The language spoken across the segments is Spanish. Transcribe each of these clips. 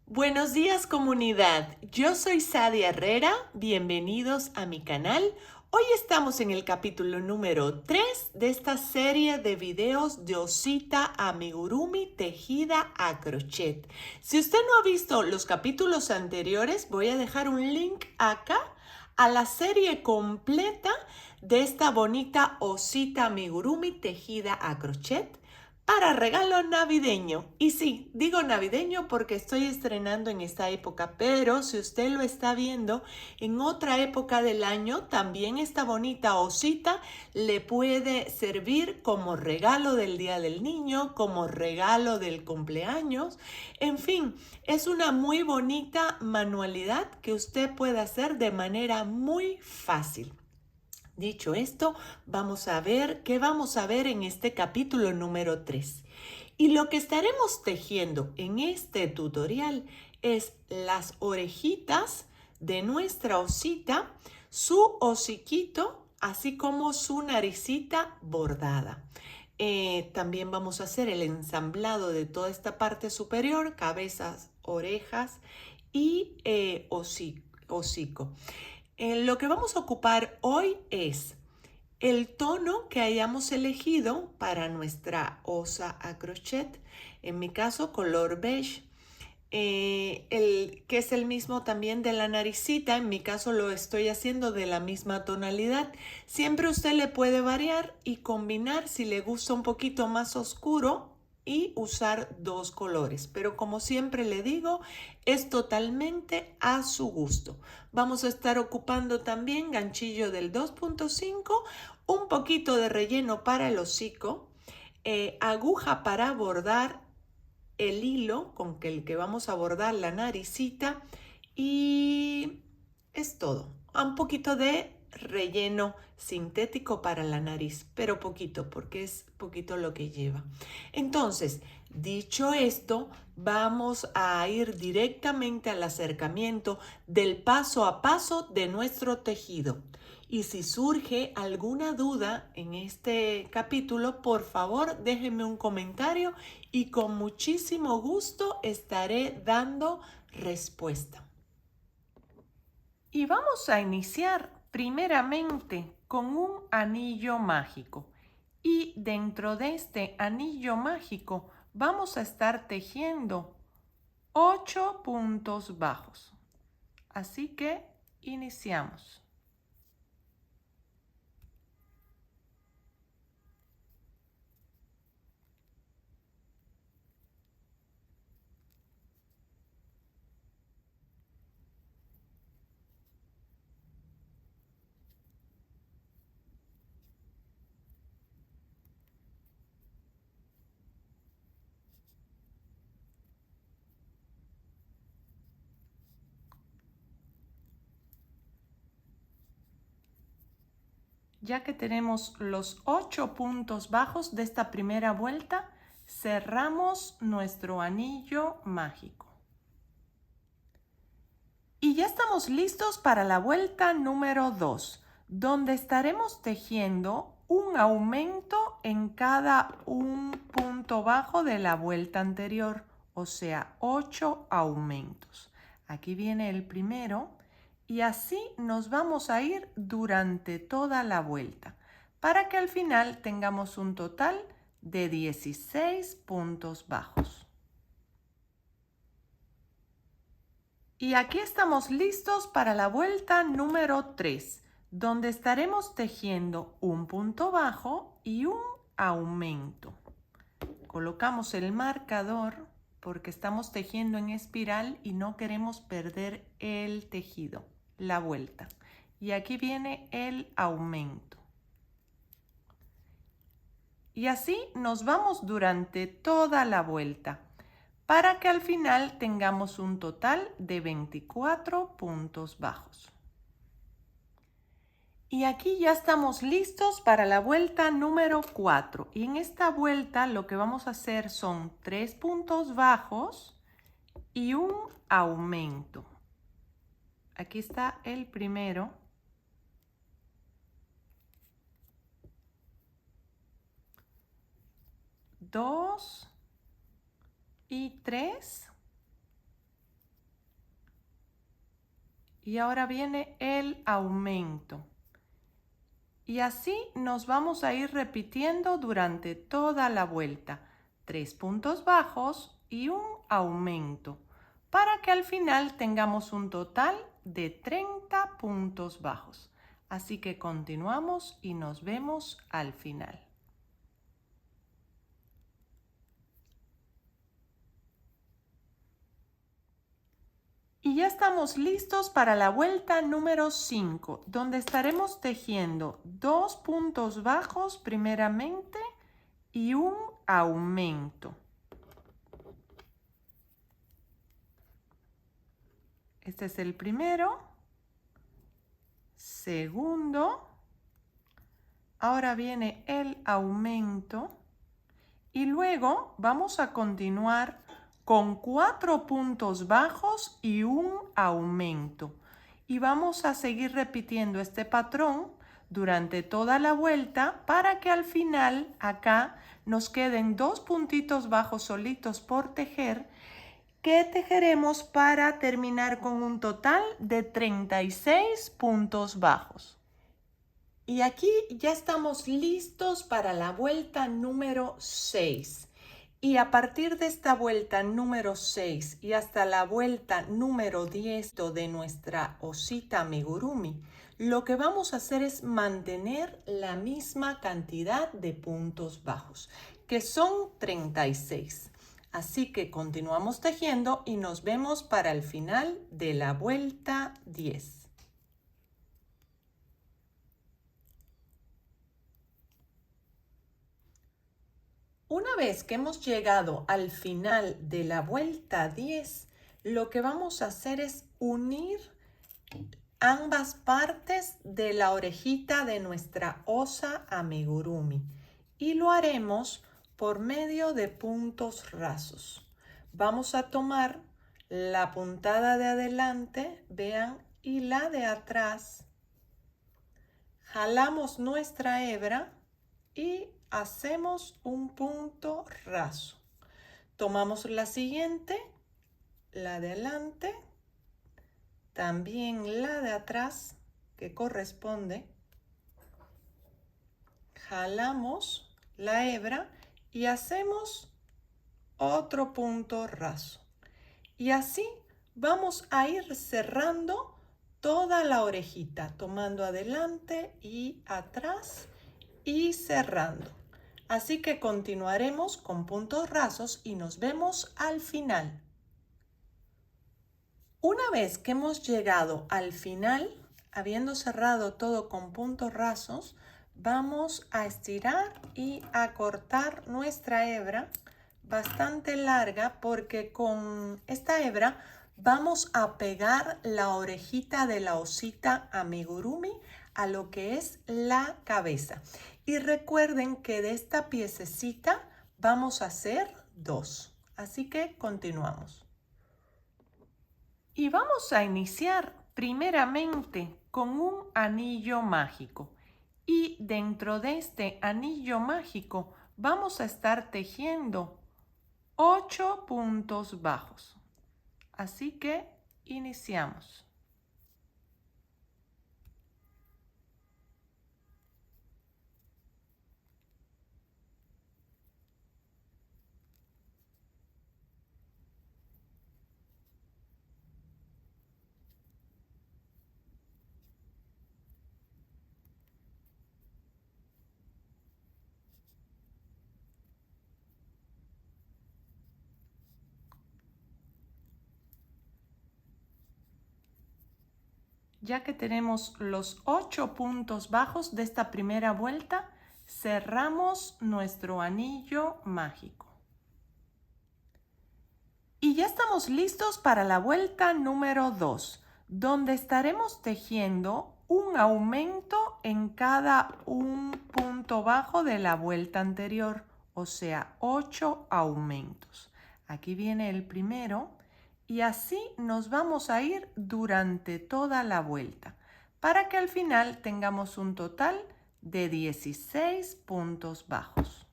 Buenos días, comunidad. Yo soy Sadia Herrera. Bienvenidos a mi canal. Hoy estamos en el capítulo número 3 de esta serie de videos de osita amigurumi tejida a crochet. Si usted no ha visto los capítulos anteriores, voy a dejar un link acá a la serie completa de esta bonita osita amigurumi tejida a crochet para regalo navideño. Y sí, digo navideño porque estoy estrenando en esta época, pero si usted lo está viendo en otra época del año, también esta bonita osita le puede servir como regalo del Día del Niño, como regalo del cumpleaños. En fin, es una muy bonita manualidad que usted puede hacer de manera muy fácil. Dicho esto, vamos a ver qué vamos a ver en este capítulo número 3. Y lo que estaremos tejiendo en este tutorial es las orejitas de nuestra osita, su hociquito, así como su naricita bordada. También vamos a hacer el ensamblado de toda esta parte superior, cabezas, orejas y hocico. Lo que vamos a ocupar hoy es el tono que hayamos elegido para nuestra osa a crochet, en mi caso color beige, que es el mismo también de la naricita, en mi caso lo estoy haciendo de la misma tonalidad. Siempre usted le puede variar y combinar si le gusta un poquito más oscuro y usar dos colores, pero como siempre le digo, es totalmente a su gusto. Vamos a estar ocupando también ganchillo del 2.5, un poquito de relleno para el hocico, aguja para bordar el hilo con el que vamos a bordar la naricita y es todo. Un poquito de relleno sintético para la nariz, pero poquito porque es poquito lo que lleva. Entonces, dicho esto, vamos a ir directamente al acercamiento del paso a paso de nuestro tejido. Y si surge alguna duda en este capítulo, por favor déjenme un comentario y con muchísimo gusto estaré dando respuesta. Y vamos a iniciar primeramente con un anillo mágico. Y dentro de este anillo mágico vamos a estar tejiendo 8 puntos bajos. Así que iniciamos. Ya que tenemos los 8 puntos bajos de esta primera vuelta, cerramos nuestro anillo mágico. Y ya estamos listos para la vuelta número 2, donde estaremos tejiendo un aumento en cada un punto bajo de la vuelta anterior, o sea, 8 aumentos. Aquí viene el primero y así nos vamos a ir durante toda la vuelta para que al final tengamos un total de 16 puntos bajos. Y aquí estamos listos para la vuelta número 3, donde estaremos tejiendo un punto bajo y un aumento. Colocamos el marcador porque estamos tejiendo en espiral y no queremos perder el tejido, la vuelta. Y aquí viene el aumento. Y así nos vamos durante toda la vuelta, para que al final tengamos un total de 24 puntos bajos. Y aquí ya estamos listos para la vuelta número 4. Y en esta vuelta lo que vamos a hacer son 3 puntos bajos y un aumento. Aquí está el primero. Dos y tres. y ahora viene el aumento. Y así nos vamos a ir repitiendo durante toda la vuelta. 3 puntos bajos y un aumento, para que al final tengamos un total de 30 puntos bajos. Así que continuamos y nos vemos al final. Y ya estamos listos para la vuelta número 5, donde estaremos tejiendo 2 puntos bajos primeramente y un aumento. Este es el primero, segundo, ahora viene el aumento y luego vamos a continuar con 4 puntos bajos y un aumento. Y vamos a seguir repitiendo este patrón durante toda la vuelta para que al final acá nos queden 2 puntitos bajos solitos por tejer, que tejeremos para terminar con un total de 36 puntos bajos. Y aquí ya estamos listos para la vuelta número 6. Y a partir de esta vuelta número 6 y hasta la vuelta número 10 de nuestra osita amigurumi, lo que vamos a hacer es mantener la misma cantidad de puntos bajos, que son 36. Así que continuamos tejiendo y nos vemos para el final de la vuelta 10. Una vez que hemos llegado al final de la vuelta 10, lo que vamos a hacer es unir ambas partes de la orejita de nuestra osa amigurumi y lo haremos por medio de puntos rasos. Vamos a tomar la puntada de adelante, vean, y la de atrás. Jalamos nuestra hebra y hacemos un punto raso. Tomamos la siguiente, la de adelante, también la de atrás que corresponde. Jalamos la hebra y hacemos otro punto raso. Y así vamos a ir cerrando toda la orejita, tomando adelante y atrás y cerrando. Así que continuaremos con puntos rasos y nos vemos al final. Una vez que hemos llegado al final, habiendo cerrado todo con puntos rasos, vamos a estirar y a cortar nuestra hebra bastante larga, porque con esta hebra vamos a pegar la orejita de la osita amigurumi a lo que es la cabeza. Y recuerden que de esta piececita vamos a hacer 2. Así que continuamos. Y vamos a iniciar primeramente con un anillo mágico. Y dentro de este anillo mágico vamos a estar tejiendo 8 puntos bajos. Así que iniciamos. Ya que tenemos los 8 puntos bajos de esta primera vuelta, cerramos nuestro anillo mágico. Y ya estamos listos para la vuelta número 2, donde estaremos tejiendo un aumento en cada un punto bajo de la vuelta anterior, o sea, 8 aumentos. Aquí viene el primero. Y así nos vamos a ir durante toda la vuelta, para que al final tengamos un total de 16 puntos bajos.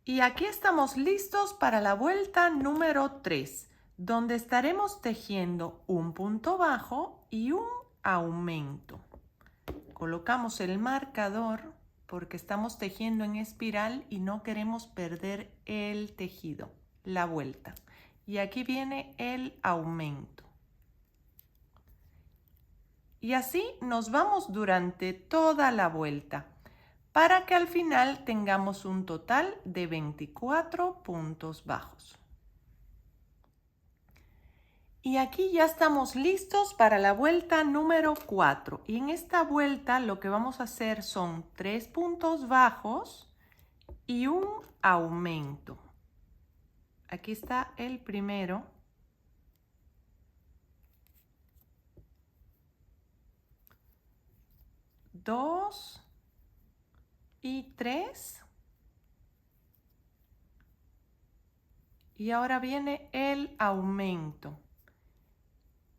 Y aquí estamos listos para la vuelta número 3, donde estaremos tejiendo un punto bajo y un aumento. Colocamos el marcador porque estamos tejiendo en espiral y no queremos perder el tejido, la vuelta. Y aquí viene el aumento. Y así nos vamos durante toda la vuelta para que al final tengamos un total de 24 puntos bajos. Y aquí ya estamos listos para la vuelta número 4. Y en esta vuelta lo que vamos a hacer son 3 puntos bajos y un aumento. Aquí está el primero. Dos y 3. Y ahora viene el aumento.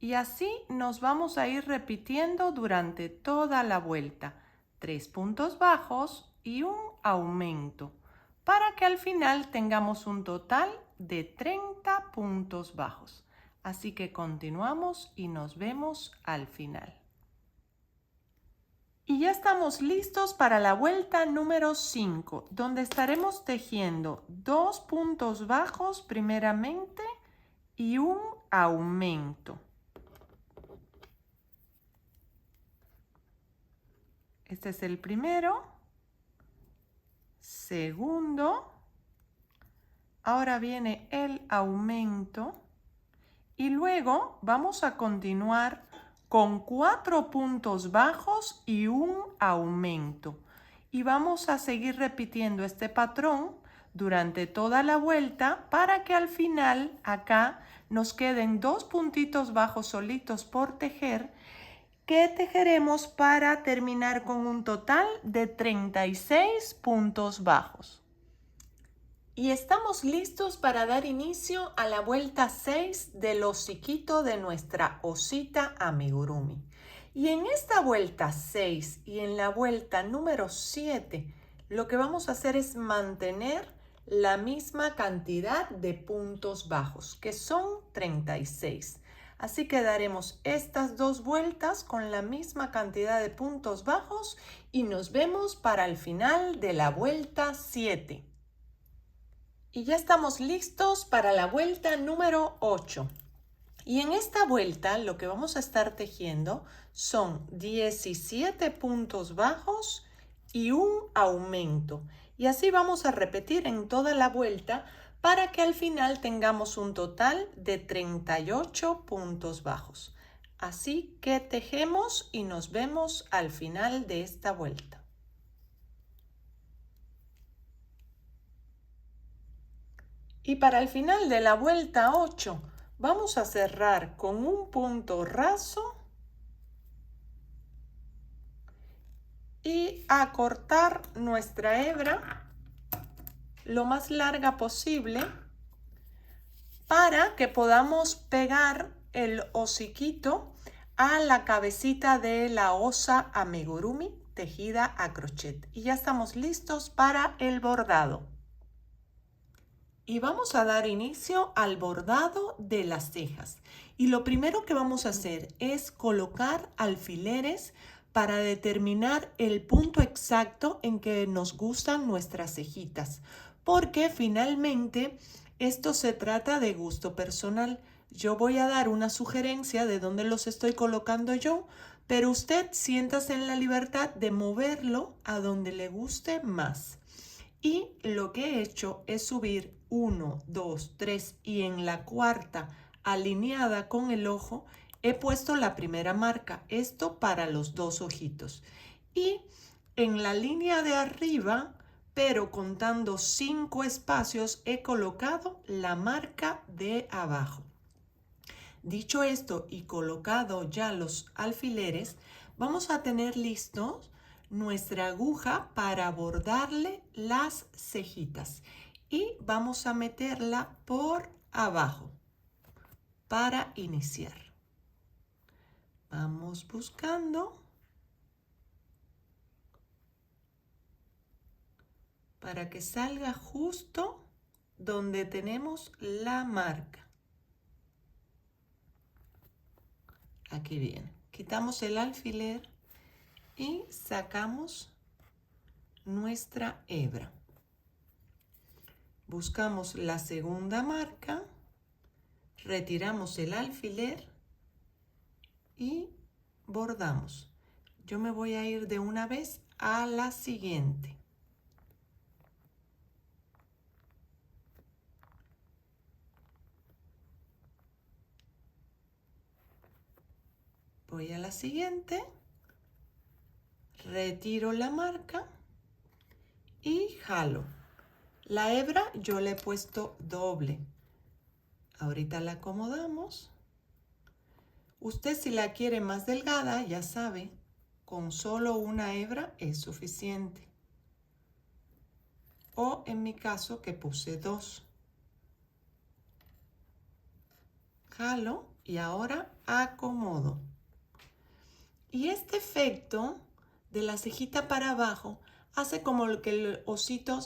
Y así nos vamos a ir repitiendo durante toda la vuelta. 3 puntos bajos y un aumento, para que al final tengamos un total de 30 puntos bajos. Así que continuamos y nos vemos al final. Y ya estamos listos para la vuelta número 5, donde estaremos tejiendo 2 puntos bajos primeramente y un aumento. Este es el primero, segundo, ahora viene el aumento y luego vamos a continuar con 4 puntos bajos y un aumento. Y vamos a seguir repitiendo este patrón durante toda la vuelta para que al final acá nos queden 2 puntitos bajos solitos por tejer, que tejeremos para terminar con un total de 36 puntos bajos. Y estamos listos para dar inicio a la vuelta 6 del hociquito de nuestra osita amigurumi. Y en esta vuelta 6 y en la vuelta número 7, lo que vamos a hacer es mantener la misma cantidad de puntos bajos, que son 36. Así que daremos estas 2 vueltas con la misma cantidad de puntos bajos y nos vemos para el final de la vuelta 7. Y ya estamos listos para la vuelta número 8. Y en esta vuelta lo que vamos a estar tejiendo son 17 puntos bajos y un aumento. Y así vamos a repetir en toda la vuelta para que al final tengamos un total de 38 puntos bajos. Así que tejemos y nos vemos al final de esta vuelta. Y para el final de la vuelta 8 vamos a cerrar con un punto raso y a cortar nuestra hebra lo más larga posible para que podamos pegar el hociquito a la cabecita de la osa amigurumi tejida a crochet. Y ya estamos listos para el bordado. Y vamos a dar inicio al bordado de las cejas. Y lo primero que vamos a hacer es colocar alfileres para determinar el punto exacto en que nos gustan nuestras cejitas. Porque finalmente esto se trata de gusto personal. Yo voy a dar una sugerencia de dónde los estoy colocando yo, pero usted siéntase en la libertad de moverlo a donde le guste más. Y lo que he hecho es subir 1, 2, 3 y en la cuarta alineada con el ojo he puesto la primera marca, esto para los 2 ojitos. Y en la línea de arriba, pero contando 5 espacios, he colocado la marca de abajo. Dicho esto y colocado ya los alfileres, vamos a tener listos nuestra aguja para bordarle las cejitas y vamos a meterla por abajo para iniciar. Vamos buscando para que salga justo donde tenemos la marca. Aquí viene. Quitamos el alfiler y sacamos nuestra hebra. Buscamos la segunda marca, retiramos el alfiler y bordamos. Yo me voy a ir de una vez a la siguiente. Voy a la siguiente, retiro la marca y jalo. La hebra yo le he puesto doble. Ahorita la acomodamos. Usted si la quiere más delgada, ya sabe, con solo una hebra es suficiente. O en mi caso que puse 2. Jalo y ahora acomodo. Y este efecto de la cejita para abajo hace como que el osito,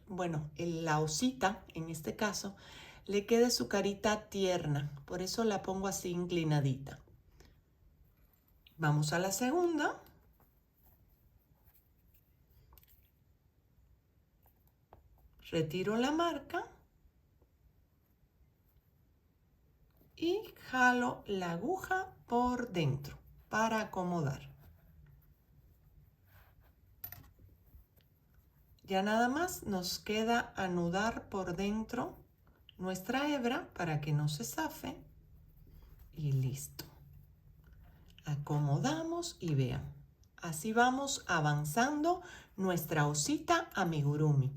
bueno, la osita en este caso, le quede su carita tierna. Por eso la pongo así inclinadita. Vamos a la segunda. Retiro la marca. Y jalo la aguja por dentro para acomodar. Ya nada más nos queda anudar por dentro nuestra hebra para que no se zafe. Y listo. Acomodamos y vean. Así vamos avanzando nuestra osita amigurumi.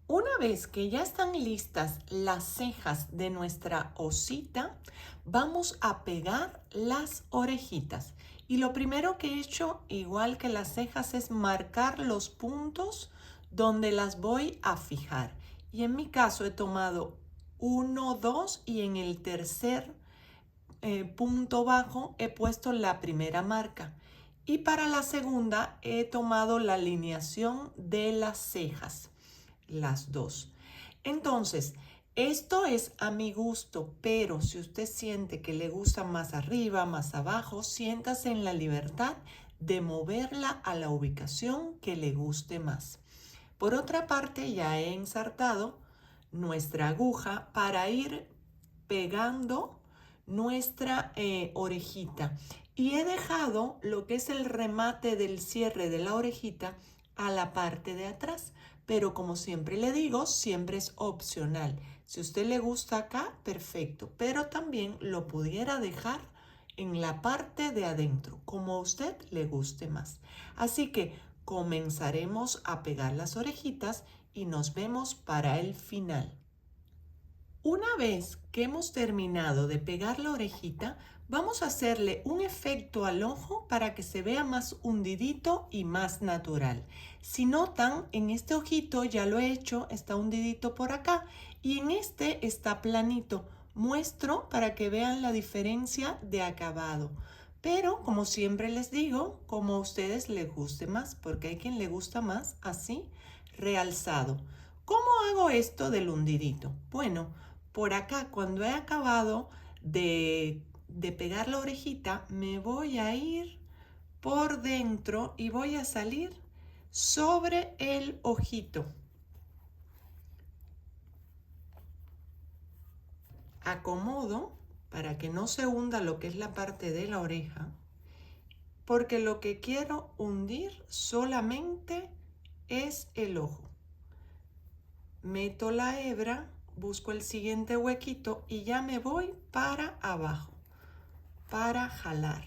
Una vez que ya están listas las cejas de nuestra osita, vamos a pegar las orejitas. Y lo primero que he hecho, igual que las cejas, es marcar los puntos donde las voy a fijar. Y en mi caso he tomado 1, 2 y en el tercer punto bajo he puesto la primera marca. Y para la segunda he tomado la alineación de las cejas. Las dos. Entonces, esto es a mi gusto, pero si usted siente que le gusta más arriba, más abajo, siéntase en la libertad de moverla a la ubicación que le guste más. Por otra parte, ya he ensartado nuestra aguja para ir pegando nuestra orejita y he dejado lo que es el remate del cierre de la orejita a la parte de atrás. Pero como siempre le digo, siempre es opcional. Si a usted le gusta acá, perfecto. Pero también lo pudiera dejar en la parte de adentro, como a usted le guste más. Así que comenzaremos a pegar las orejitas y nos vemos para el final. Una vez que hemos terminado de pegar la orejita, vamos a hacerle un efecto al ojo para que se vea más hundidito y más natural. Si notan, en este ojito ya lo he hecho, está hundidito por acá y en este está planito. Muestro para que vean la diferencia de acabado. Pero como siempre les digo, como a ustedes les guste más, porque hay quien le gusta más así, realzado. ¿Cómo hago esto del hundidito? Bueno, por acá, cuando he acabado de pegar la orejita, me voy a ir por dentro y voy a salir sobre el ojito. Acomodo para que no se hunda lo que es la parte de la oreja, porque lo que quiero hundir solamente es el ojo. Meto la hebra, busco el siguiente huequito y ya me voy para abajo para jalar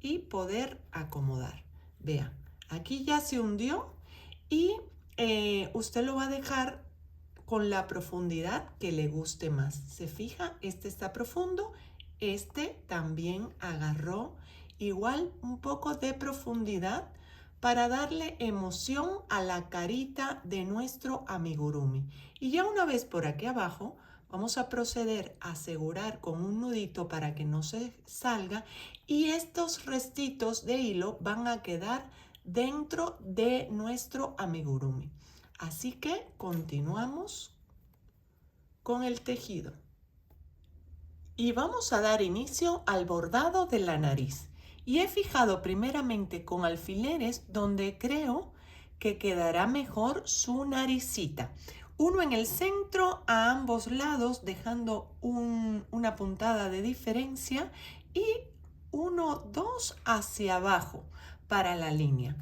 y poder acomodar. Vea, aquí ya se hundió y usted lo va a dejar con la profundidad que le guste más. ¿Se fija? Este está profundo, este también agarró igual un poco de profundidad para darle emoción a la carita de nuestro amigurumi. Y ya una vez por aquí abajo, vamos a proceder a asegurar con un nudito para que no se salga y estos restitos de hilo van a quedar dentro de nuestro amigurumi. Así que continuamos con el tejido. y vamos a dar inicio al bordado de la nariz. Y he fijado primeramente con alfileres donde creo que quedará mejor su naricita. Uno en el centro, a ambos lados, dejando una puntada de diferencia, y dos hacia abajo para la línea.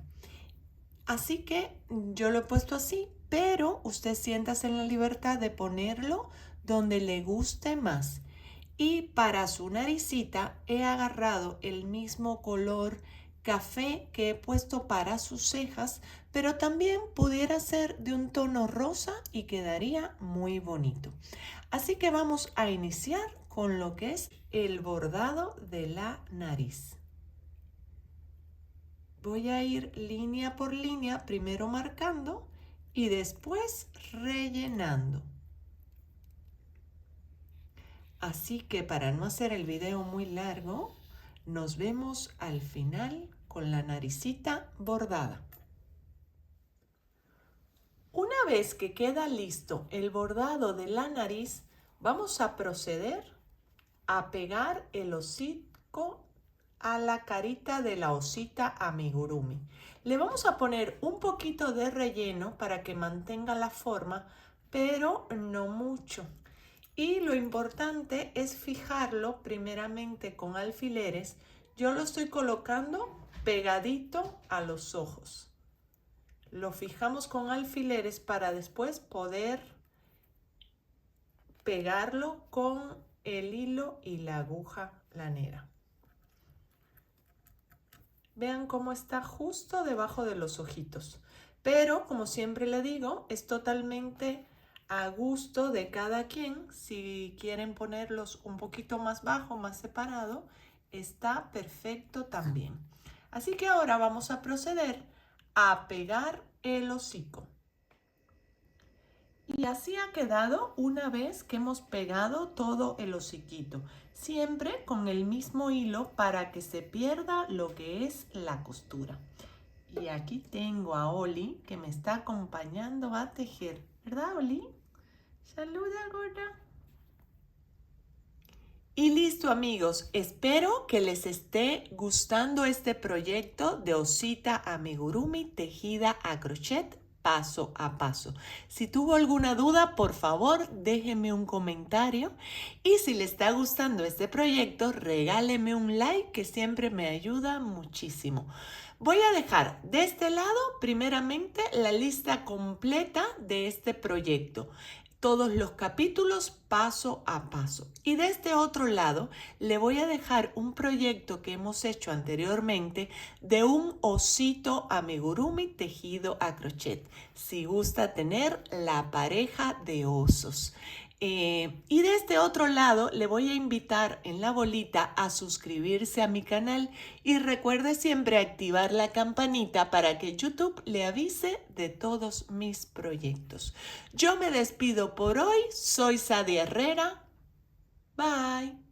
Así que yo lo he puesto así, pero usted siéntase en la libertad de ponerlo donde le guste más. Y para su naricita he agarrado el mismo color café que he puesto para sus cejas, pero también pudiera ser de un tono rosa y quedaría muy bonito. Así que vamos a iniciar con lo que es el bordado de la nariz. Voy a ir línea por línea, primero marcando y después rellenando. Así que para no hacer el video muy largo, nos vemos al final con la naricita bordada. Una vez que queda listo el bordado de la nariz, vamos a proceder a pegar el hocico a la carita de la osita amigurumi. Le vamos a poner un poquito de relleno para que mantenga la forma, pero no mucho. Y lo importante es fijarlo primeramente con alfileres. Yo lo estoy colocando pegadito a los ojos. Lo fijamos con alfileres para después poder pegarlo con el hilo y la aguja lanera. Vean cómo está justo debajo de los ojitos. Pero, como siempre le digo, es totalmente a gusto de cada quien. Si quieren ponerlos un poquito más bajo, más separado, está perfecto también. Así que ahora vamos a proceder a pegar el hocico. Y así ha quedado una vez que hemos pegado todo el hociquito, siempre con el mismo hilo para que se pierda lo que es la costura. Y aquí tengo a Oli que me está acompañando a tejer, ¿verdad, Oli? Saluda, gorda. Y listo, amigos, espero que les esté gustando este proyecto de osita amigurumi tejida a crochet paso a paso. Si tuvo alguna duda, por favor, déjenme un comentario. Y si le está gustando este proyecto, regáleme un like que siempre me ayuda muchísimo. Voy a dejar de este lado, primeramente, la lista completa de este proyecto. Todos los capítulos paso a paso. Y de este otro lado le voy a dejar un proyecto que hemos hecho anteriormente de un osito amigurumi tejido a crochet. Si gusta tener la pareja de osos. Y de este otro lado le voy a invitar en la bolita a suscribirse a mi canal y recuerde siempre activar la campanita para que YouTube le avise de todos mis proyectos. Yo me despido por hoy, soy Sadia Herrera. Bye.